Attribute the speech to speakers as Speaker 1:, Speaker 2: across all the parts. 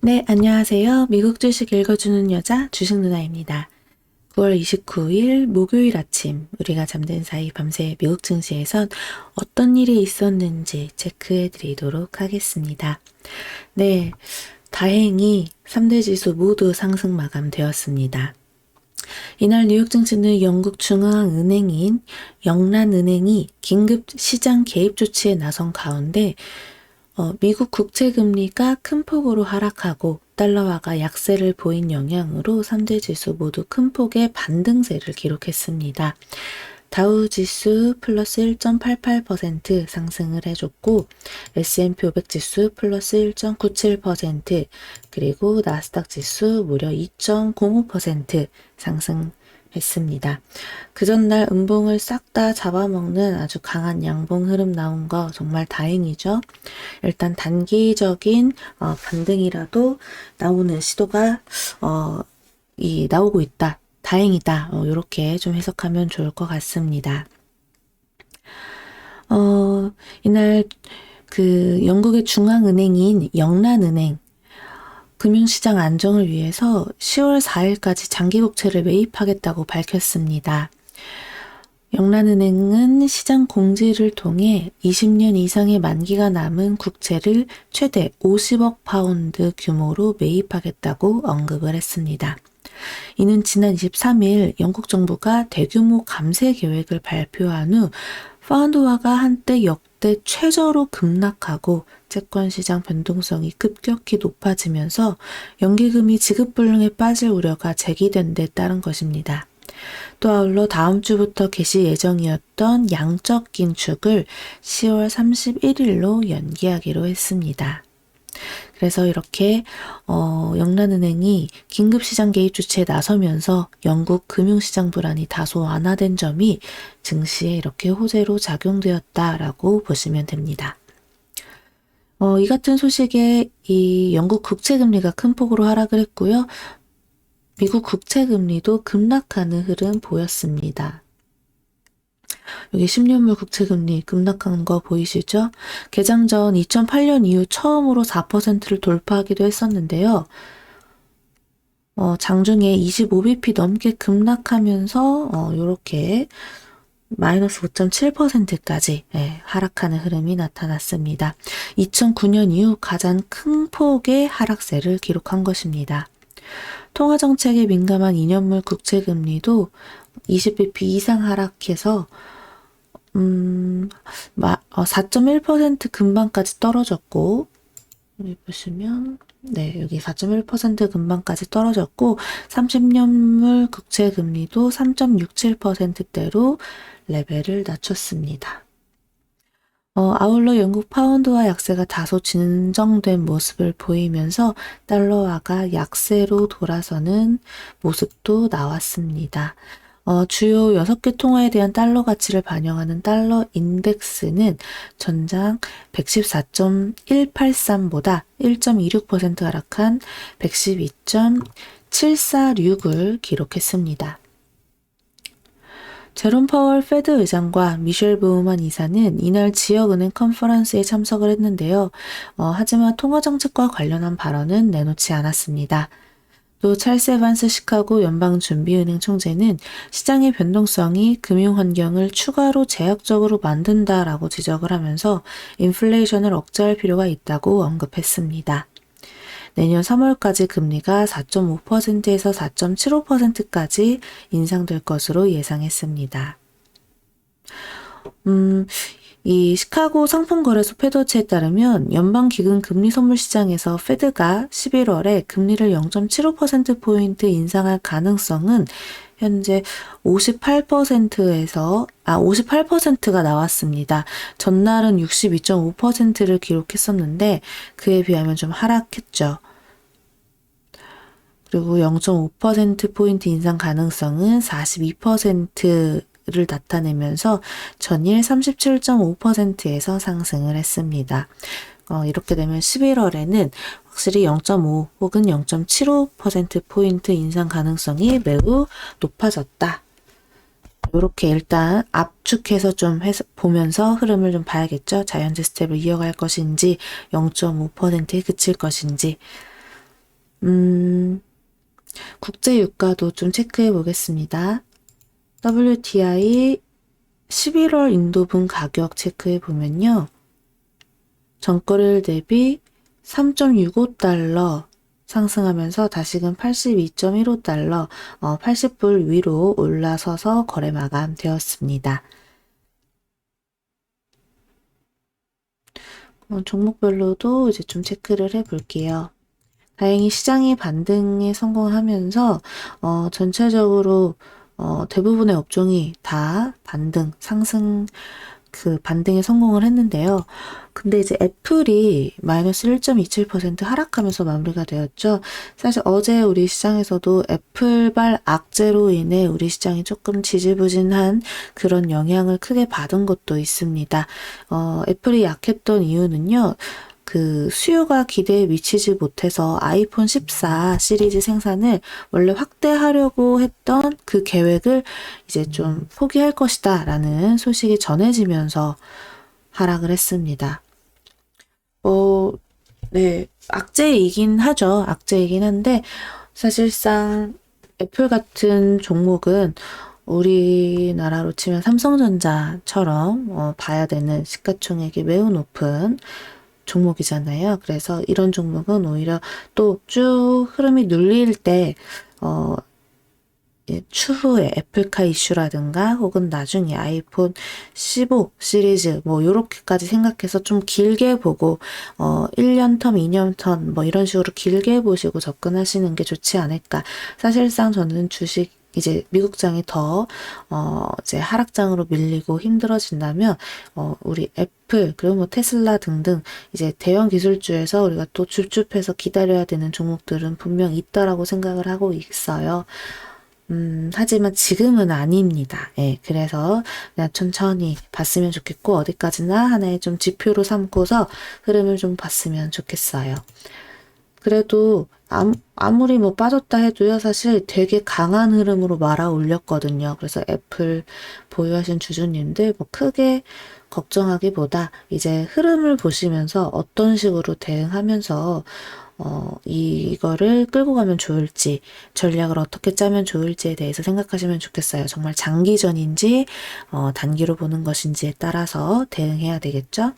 Speaker 1: 네, 안녕하세요. 미국 주식 읽어주는 여자 주식 누나입니다. 9월 29일 목요일 아침 우리가 잠든 사이 밤새 미국 증시에선 어떤 일이 있었는지 체크해 드리도록 하겠습니다. 네, 다행히 3대 지수 모두 상승 마감되었습니다. 이날 뉴욕 증시는 영국 중앙은행인 영란은행이 긴급 시장 개입 조치에 나선 가운데 미국 국채 금리가 큰 폭으로 하락하고 달러화가 약세를 보인 영향으로 3대 지수 모두 큰 폭의 반등세를 기록했습니다. 다우 지수 플러스 1.88% 상승을 해줬고 S&P 500 지수 플러스 1.97% 그리고 나스닥 지수 무려 2.05% 상승했습니다. 그 전날 음봉을 싹 다 잡아먹는 아주 강한 양봉 흐름 나온 거 정말 다행이죠. 일단 단기적인 반등이라도 나오는 시도가 나오고 있다. 다행이다. 이렇게 좀 해석하면 좋을 것 같습니다. 이날 그 영국의 중앙은행인 영란은행 금융시장 안정을 위해서 10월 4일까지 장기국채를 매입하겠다고 밝혔습니다. 영란은행은 시장 공지를 통해 20년 이상의 만기가 남은 국채를 최대 50억 파운드 규모로 매입하겠다고 언급을 했습니다. 이는 지난 23일 영국 정부가 대규모 감세 계획을 발표한 후 파운드화가 한때 역대 최저로 급락하고 채권시장 변동성이 급격히 높아지면서 연기금이 지급불능에 빠질 우려가 제기된 데 따른 것입니다. 또 아울러 다음 주부터 개시 예정이었던 양적 긴축을 10월 31일로 연기하기로 했습니다. 그래서 이렇게 영란은행이 긴급시장 개입 조치에 나서면서 영국 금융시장 불안이 다소 완화된 점이 증시에 이렇게 호재로 작용되었다라고 보시면 됩니다. 이 같은 소식에 이 영국 국채금리가 큰 폭으로 하락을 했고요. 미국 국채금리도 급락하는 흐름 보였습니다. 여기 10년물 국채금리 급락한 거 보이시죠? 개장 전 2008년 이후 처음으로 4%를 돌파하기도 했었는데요. 장중에 25bp 넘게 급락하면서 이렇게 마이너스 5.7%까지 하락하는 흐름이 나타났습니다. 2009년 이후 가장 큰 폭의 하락세를 기록한 것입니다. 통화정책에 민감한 2년물 국채금리도 20bp 이상 하락해서 4.1% 근방까지 떨어졌고 여기 보시면 여기 4.1% 근방까지 떨어졌고 30년물 국채금리도 3.67%대로 레벨을 낮췄습니다. 아울러 영국 파운드화 약세가 다소 진정된 모습을 보이면서 달러화가 약세로 돌아서는 모습도 나왔습니다. 주요 6개 통화에 대한 달러 가치를 반영하는 달러 인덱스는 전장 114.183보다 1.26% 하락한 112.746을 기록했습니다. 제롬 파월 페드 의장과 미셸 부우만 이사는 이날 지역은행 컨퍼런스에 참석을 했는데요. 하지만 통화정책과 관련한 발언은 내놓지 않았습니다. 또 찰스 에반스 시카고 연방준비은행 총재는 시장의 변동성이 금융환경을 추가로 제약적으로 만든다라고 지적을 하면서 인플레이션을 억제할 필요가 있다고 언급했습니다. 내년 3월까지 금리가 4.5%에서 4.75%까지 인상될 것으로 예상했습니다. 이 시카고 상품거래소 페더치에 따르면 연방기금 금리 선물 시장에서 페드가 11월에 금리를 0.75%포인트 인상할 가능성은 현재 58%가 나왔습니다. 전날은 62.5%를 기록했었는데 그에 비하면 좀 하락했죠. 그리고 0.5%포인트 인상 가능성은 42%를 나타내면서 전일 37.5%에서 상승을 했습니다. 이렇게 되면 11월에는 확실히 0.5 혹은 0.75%포인트 인상 가능성이 매우 높아졌다. 이렇게 일단 압축해서 좀 보면서 흐름을 좀 봐야겠죠. 자이언트 스텝을 이어갈 것인지 0.5%에 그칠 것인지 음, 국제 유가도 좀 체크해 보겠습니다. WTI 11월 인도분 가격 체크해 보면요. 전거래일 대비 3.65달러 상승하면서 다시금 82.15달러, 80불 위로 올라서서 거래 마감되었습니다. 종목별로도 이제 좀 체크를 해 볼게요. 다행히 시장이 반등에 성공하면서 전체적으로 대부분의 업종이 다 반등, 상승 그 반등에 성공을 했는데요. 근데 이제 애플이 마이너스 1.27% 하락하면서 마무리가 되었죠. 사실 어제 우리 시장에서도 애플발 악재로 인해 우리 시장이 조금 지지부진한 그런 영향을 크게 받은 것도 있습니다. 애플이 약했던 이유는요. 그 수요가 기대에 미치지 못해서 아이폰 14 시리즈 생산을 원래 확대하려고 했던 그 계획을 이제 좀 포기할 것이다 라는 소식이 전해지면서 하락을 했습니다. 네, 악재이긴 하죠. 악재이긴 한데 사실상 애플 같은 종목은 우리나라로 치면 삼성전자처럼 봐야 되는 시가총액이 매우 높은 종목이잖아요. 그래서 이런 종목은 오히려 또 쭉 흐름이 눌릴 때, 추후에 애플카 이슈라든가 혹은 나중에 아이폰 15 시리즈 뭐 요렇게까지 생각해서 좀 길게 보고 1년 텀, 2년 텀 뭐 이런 식으로 길게 보시고 접근하시는 게 좋지 않을까. 사실상 저는 주식 이제 미국장이 더 이제 하락장으로 밀리고 힘들어진다면 우리 애플 그리고 뭐 테슬라 등등 이제 대형 기술주에서 우리가 또 줍줍해서 기다려야 되는 종목들은 분명 있다라고 생각을 하고 있어요. 하지만 지금은 아닙니다. 예, 그래서 그냥 천천히 봤으면 좋겠고, 어디까지나 하나의 좀 지표로 삼고서 흐름을 좀 봤으면 좋겠어요. 그래도 아무리 뭐 빠졌다 해도요, 사실 되게 강한 흐름으로 말아 올렸거든요. 그래서 애플 보유하신 주주님들 뭐 크게 걱정하기보다 이제 흐름을 보시면서 어떤 식으로 대응하면서 이거를 끌고 가면 좋을지, 전략을 어떻게 짜면 좋을지에 대해서 생각하시면 좋겠어요. 정말 장기전인지, 단기로 보는 것인지에 따라서 대응해야 되겠죠?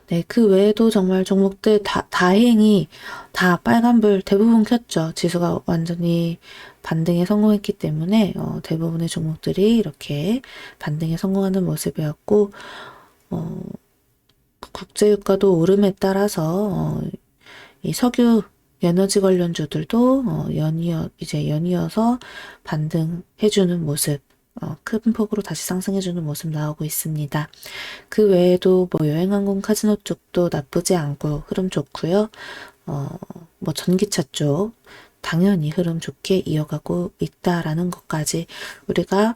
Speaker 1: 네, 그 외에도 정말 종목들 다행히 다 빨간불 대부분 켰죠. 지수가 완전히 반등에 성공했기 때문에 대부분의 종목들이 이렇게 반등에 성공하는 모습이었고, 어, 국제유가도 오름에 따라서 이 석유 에너지 관련주들도 연이어서 반등해주는 모습, 큰 폭으로 다시 상승해주는 모습 나오고 있습니다. 그 외에도 뭐 여행항공 카지노 쪽도 나쁘지 않고 흐름 좋고요. 뭐 전기차 쪽 당연히 흐름 좋게 이어가고 있다라는 것까지 우리가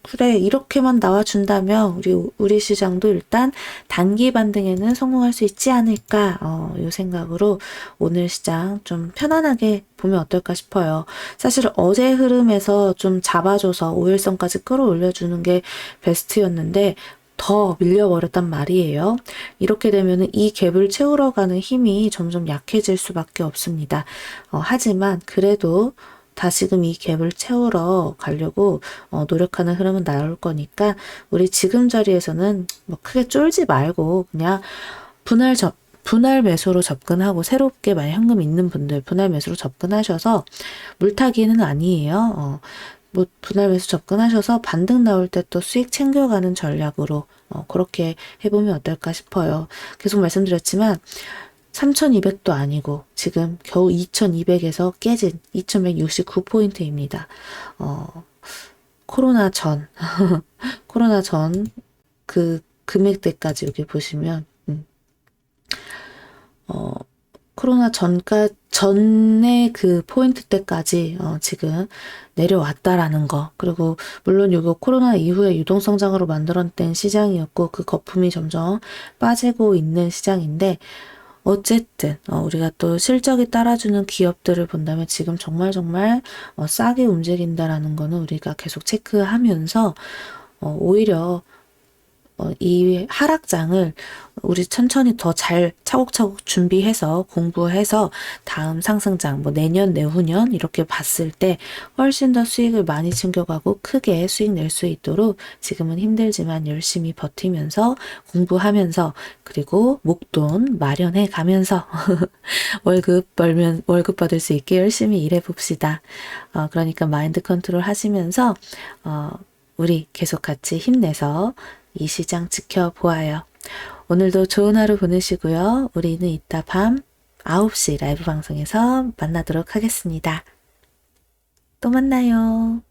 Speaker 1: 그래 이렇게만 나와준다면 우리 시장도 일단 단기 반등에는 성공할 수 있지 않을까 요 생각으로 오늘 시장 좀 편안하게 보면 어떨까 싶어요. 사실 어제 흐름에서 좀 잡아줘서 5일선까지 끌어올려주는 게 베스트였는데 더 밀려버렸단 말이에요. 이렇게 되면 이 갭을 채우러 가는 힘이 점점 약해질 수밖에 없습니다. 하지만 그래도 다시금 이 갭을 채우러 가려고 노력하는 흐름은 나올 거니까 우리 지금 자리에서는 뭐 크게 쫄지 말고 그냥 분할 매수로 접근하고 새롭게 만약 현금 있는 분들 분할 매수로 접근하셔서 물타기는 아니에요. 뭐 분할 매수 접근하셔서 반등 나올 때 또 수익 챙겨가는 전략으로 그렇게 해보면 어떨까 싶어요. 계속 말씀드렸지만 3200도 아니고 지금 겨우 2200에서 깨진 2169포인트입니다. 코로나 전 코로나 전 그 금액대까지 여기 보시면 코로나 전에 그 포인트 때까지 지금 내려왔다라는 거. 그리고 물론 이거 코로나 이후에 유동성장으로 만들어낸 시장이었고 그 거품이 점점 빠지고 있는 시장인데 어쨌든 우리가 또 실적이 따라주는 기업들을 본다면 지금 정말 싸게 움직인다라는 거는 우리가 계속 체크하면서 오히려 이 하락장을 우리 천천히 더 잘 차곡차곡 준비해서 공부해서 다음 상승장, 뭐 내년, 내후년 이렇게 봤을 때 훨씬 더 수익을 많이 챙겨가고 크게 수익 낼 수 있도록 지금은 힘들지만 열심히 버티면서 공부하면서 그리고 목돈 마련해 가면서 월급 받을 수 있게 열심히 일해 봅시다. 그러니까 마인드 컨트롤 하시면서 우리 계속 같이 힘내서 이 시장 지켜보아요. 오늘도 좋은 하루 보내시고요. 우리는 이따 밤 9시 라이브 방송에서 만나도록 하겠습니다. 또 만나요.